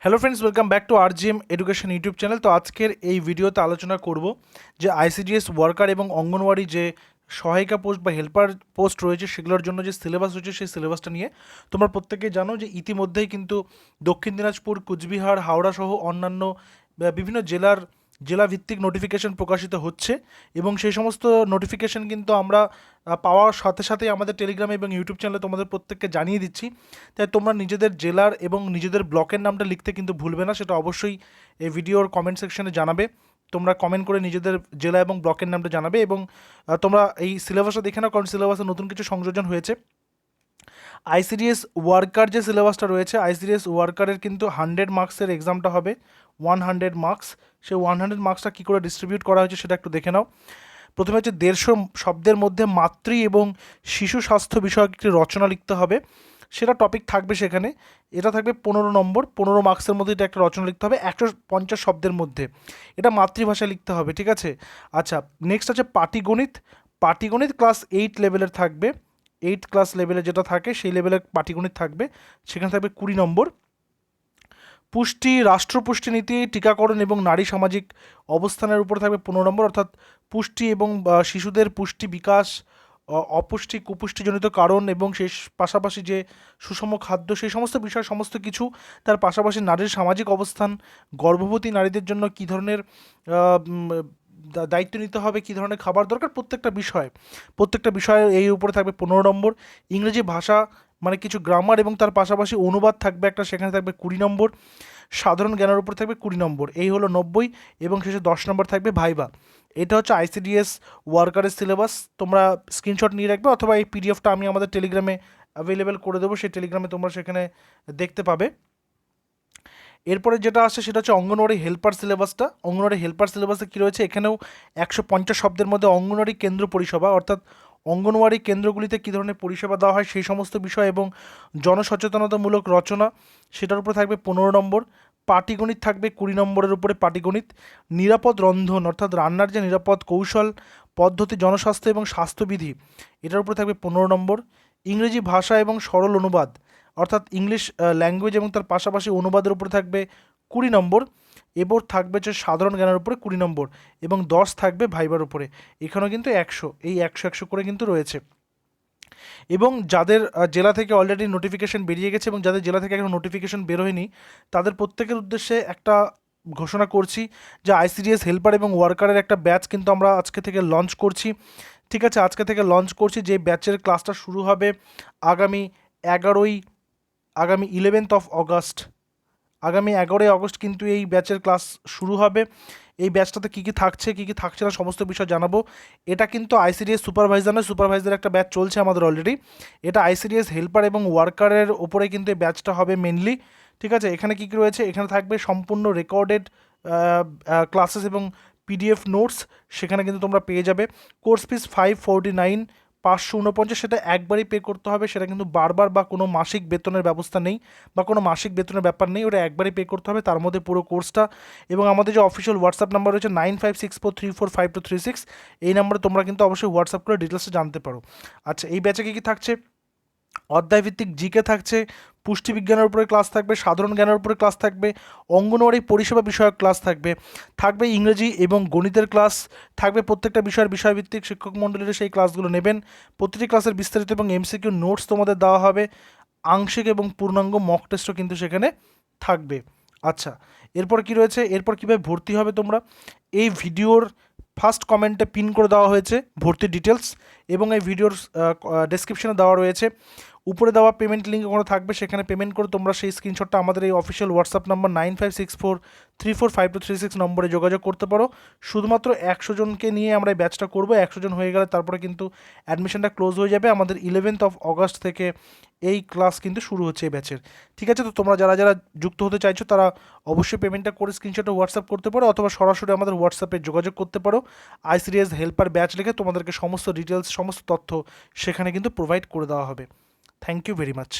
Hello friends, welcome back to RGM education YouTube channel. তো আজকের এই ভিডিওতে আলোচনা করব যে আইসিডিএস ওয়ার্কার এবং অঙ্গনওয়াড়ি যে সহায়িকা পোস্ট বা হেল্পার পোস্ট রয়েছে সেগুলোর জন্য যে সিলেবাস রয়েছে সেই সিলেবাসটা নিয়ে। তোমরা প্রত্যেকেই জানো যে ইতিমধ্যেই কিন্তু দক্ষিণ দিনাজপুর, কুচবিহার, হাওড়া সহ অন্যান্য বিভিন্ন জেলাভিত্তিক নোটিফিকেশন প্রকাশিত হচ্ছে এবং সেই সমস্ত নোটিফিকেশন কিন্তু আমরা পাওয়ার সাথে সাথেই আমাদের টেলিগ্রামে এবং ইউটিউব চ্যানেলে তোমাদের প্রত্যেককে জানিয়ে দিচ্ছি। তাই তোমরা নিজেদের জেলার এবং নিজেদের ব্লকের নামটা লিখতে কিন্তু ভুলবে না, সেটা অবশ্যই এই ভিডিওর কমেন্ট সেকশনে জানাবে। তোমরা কমেন্ট করে নিজেদের জেলা এবং ব্লকের নামটা জানাবে এবং তোমরা এই সিলেবাসটা দেখে নাও, কারণ সিলেবাসে নতুন কিছু সংযোজন হয়েছে। আইসিডিএস ওয়ার্কার যে সিলেবাসটা রয়েছে, আইসিডিএস ওয়ার্কারের কিন্তু 100 মার্কসের এক্সামটা হবে, 100 মার্কস। সেই 100 মার্কসটা কী করে ডিস্ট্রিবিউট করা হয়েছে সেটা একটু দেখে নাও। প্রথমে হচ্ছে 150 শব্দের মধ্যে মাতৃ এবং শিশু স্বাস্থ্য বিষয়ক একটি রচনা লিখতে হবে, সেটা টপিক থাকবে সেখানে। এটা থাকবে 15 নম্বর, 15 মার্কসের মধ্যে এটা একটা রচনা লিখতে হবে 150 শব্দের মধ্যে, এটা মাতৃভাষায় লিখতে হবে, ঠিক আছে। আচ্ছা, নেক্সট আছে পাটিগণিত। পাটিগণিত ক্লাস 8 লেভেলের থাকবে, 8 ক্লাস লেভেলে যেটা থাকে সেই লেভেলের পাটিগণিত থাকবে, সেখানে থাকবে 20 নম্বর। পুষ্টি, রাষ্ট্রপুষ্টি নীতি, টিকাকরণ এবং নারী সামাজিক অবস্থানের উপর থাকবে 15 নম্বর, অর্থাৎ পুষ্টি এবং শিশুদের পুষ্টি বিকাশ, অপুষ্টি কুপুষ্টিজনিত কারণ এবং সেই পাশাপাশি যে সুষম খাদ্য, সেই সমস্ত বিষয় সমস্ত কিছু। তার পাশাপাশি নারীর সামাজিক অবস্থান, গর্ভবতী নারীদের জন্য কী ধরনের দায়িত্ব নিতে হবে, কী ধরনের খাবার দরকার, প্রত্যেকটা বিষয়ে এই উপরে থাকবে 15 নম্বর। ইংরেজি ভাষা মানে কিছু গ্রামার এবং তার পাশাপাশি অনুবাদ থাকবে একটা, সেখানে থাকবে 20 নম্বর। সাধারণ জ্ঞানের উপর থাকবে 20 নম্বর, এই হলো 90। এবং শেষে 10 নম্বর থাকবে ভাইবা। এটা হচ্ছে আইসিডিএস ওয়ার্কারের সিলেবাস। তোমরা স্ক্রিনশট নিয়ে রাখবে, অথবা এই পিডিএফটা আমি আমাদের টেলিগ্রামে অ্যাভেলেবেল করে দেবো, সেই টেলিগ্রামে তোমরা সেখানে দেখতে পাবে। এরপরে যেটা আসে সেটা হচ্ছে অঙ্গনওয়াড়ি হেল্পার সিলেবাসটা। অঙ্গনওয়াড়ি হেল্পার সিলেবাসে কী রয়েছে, এখানেও 150 শব্দের মধ্যে অঙ্গনওয়াড়ি কেন্দ্র পরিষেবা, অর্থাৎ অঙ্গনওয়াড়ি কেন্দ্রগুলিতে কী ধরনের পরিষেবা দেওয়া হয় সেই সমস্ত বিষয় এবং জনসচেতনতামূলক রচনা, সেটার উপরে থাকবে 15 নম্বর। পাটিগণিত থাকবে 20 নম্বরের উপরে পাটিগণিত। নিরাপদ রন্ধন, অর্থাৎ রান্নার যে নিরাপদ কৌশল পদ্ধতি, জনস্বাস্থ্য এবং স্বাস্থ্যবিধি, এটার উপরে থাকবে 15 নম্বর। ইংরেজি ভাষা এবং সরল অনুবাদ, অর্থাৎ ইংলিশ ল্যাঙ্গুয়েজ এবং তার পাশাপাশি অনুবাদের উপরে থাকবে 20 নম্বর। এবার থাকবে যে সাধারণ জ্ঞানের উপরে 20 নম্বর এবং 10 থাকবে ভাইবার উপরে। এখানেও কিন্তু 100, এই 100 করে কিন্তু রয়েছে। এবং যাদের জেলা থেকে অলরেডি নোটিফিকেশন বেরিয়ে গেছে এবং যাদের জেলা থেকে এখনো নোটিফিকেশন বেরোয়নি, তাদের প্রত্যেকের উদ্দেশ্যে একটা ঘোষণা করছি যে আইসিডিএস হেল্পার এবং ওয়ার্কারের একটা ব্যাচ কিন্তু আমরা আজকে থেকে লঞ্চ করছি, ঠিক আছে। আজকে থেকে লঞ্চ করছি, যে ব্যাচের ক্লাসটা শুরু হবে আগামী 11th অফ অগস্ট। আগামী 11ই অগস্ট কিন্তু এই ব্যাচের ক্লাস শুরু হবে। এই ব্যাচটাতে কী কী থাকছে কী কী থাকছে না সমস্ত বিষয় জানাবো। এটা কিন্তু আইসিডিএস সুপারভাইজার নয়, সুপারভাইজার একটা ব্যাচ চলছে আমাদের অলরেডি। এটা আইসিডিএস হেল্পার এবং ওয়ার্কারের ওপরে কিন্তু এই ব্যাচটা হবে মেনলি, ঠিক আছে। এখানে কী কী রয়েছে, এখানে থাকবে সম্পূর্ণ রেকর্ডেড ক্লাসেস এবং পিডিএফ নোটস, সেখানে কিন্তু তোমরা পেয়ে যাবে। কোর্স ফিস 549, 549, সেটা একবারই পে করতে হবে, সেটা কিন্তু বারবার বা কোনো মাসিক বেতনের ব্যবস্থা নেই বা কোনো মাসিক বেতনের ব্যাপার নেই, ওটা একবারই পে করতে হবে, তার মধ্যে পুরো কোর্সটা। এবং আমাদের যে অফিসিয়াল হোয়াটসঅ্যাপ নাম্বার রয়েছে 9564345236, এই নাম্বারে তোমরা কিন্তু অবশ্যই হোয়াটসঅ্যাপ করে ডিটেলসে জানতে পারো। আচ্ছা, এই ব্যাচে কী কী থাকছে, অধ্যায়ভিত্তিক জিকে থাকছে, পুষ্টিবিজ্ঞানের উপরে ক্লাস থাকবে, সাধারণ জ্ঞানের উপরে ক্লাস থাকবে, অঙ্গনওয়াড়ি পরিষেবা বিষয়ক ক্লাস থাকবে ইংরেজি এবং গণিতের ক্লাস থাকবে। প্রত্যেকটা বিষয়ের বিষয়ভিত্তিক শিক্ষক মণ্ডলীরা সেই ক্লাসগুলো নেবেন। প্রতিটি ক্লাসের বিস্তারিত এবং এমসিকিউ নোটস তোমাদের দেওয়া হবে। আংশিক এবং পূর্ণাঙ্গ মক টেস্টও কিন্তু সেখানে থাকবে। আচ্ছা, এরপর কি রয়েছে, এরপর কীভাবে ভর্তি হবে তোমরা, এই ভিডিওর ফার্স্ট কমেন্টে পিন করে দেওয়া হয়েছে ভর্তির ডিটেলস এবং এই ভিডিওর ডেসক্রিপশনে দেওয়া রয়েছে। উপরে দেওয়া পেমেন্ট লিঙ্ক ওখানে থাকবে, সেখানে পেমেন্ট করে তোমরা সেই স্ক্রিনশটটা আমাদের এই অফিসিয়াল হোয়াটসঅ্যাপ নাম্বার 9564345236 নম্বরে যোগাযোগ করতে পারো। শুধুমাত্র 100 জনকে নিয়ে আমরা এই ব্যাচটা করবো। 100 জন হয়ে গেলে তারপরে কিন্তু অ্যাডমিশনটা ক্লোজ হয়ে যাবে। আমাদের 11th অফ অগস্ট থেকে এই ক্লাস কিন্তু শুরু হচ্ছে এই ব্যাচের, ঠিক আছে। তো তোমরা যারা যারা যুক্ত হতে চাইছো তারা অবশ্যই পেমেন্টটা করে স্ক্রিনশটে হোয়াটসঅ্যাপ করতে পারো, অথবা সরাসরি আমাদের হোয়াটসঅ্যাপে যোগাযোগ করতে পারো। আইসিডিএস হেল্পার ব্যাচ লিখে তোমাদেরকে সমস্ত ডিটেলস সমস্ত তথ্য সেখানে কিন্তু প্রোভাইড করে দেওয়া হবে। Thank you very much.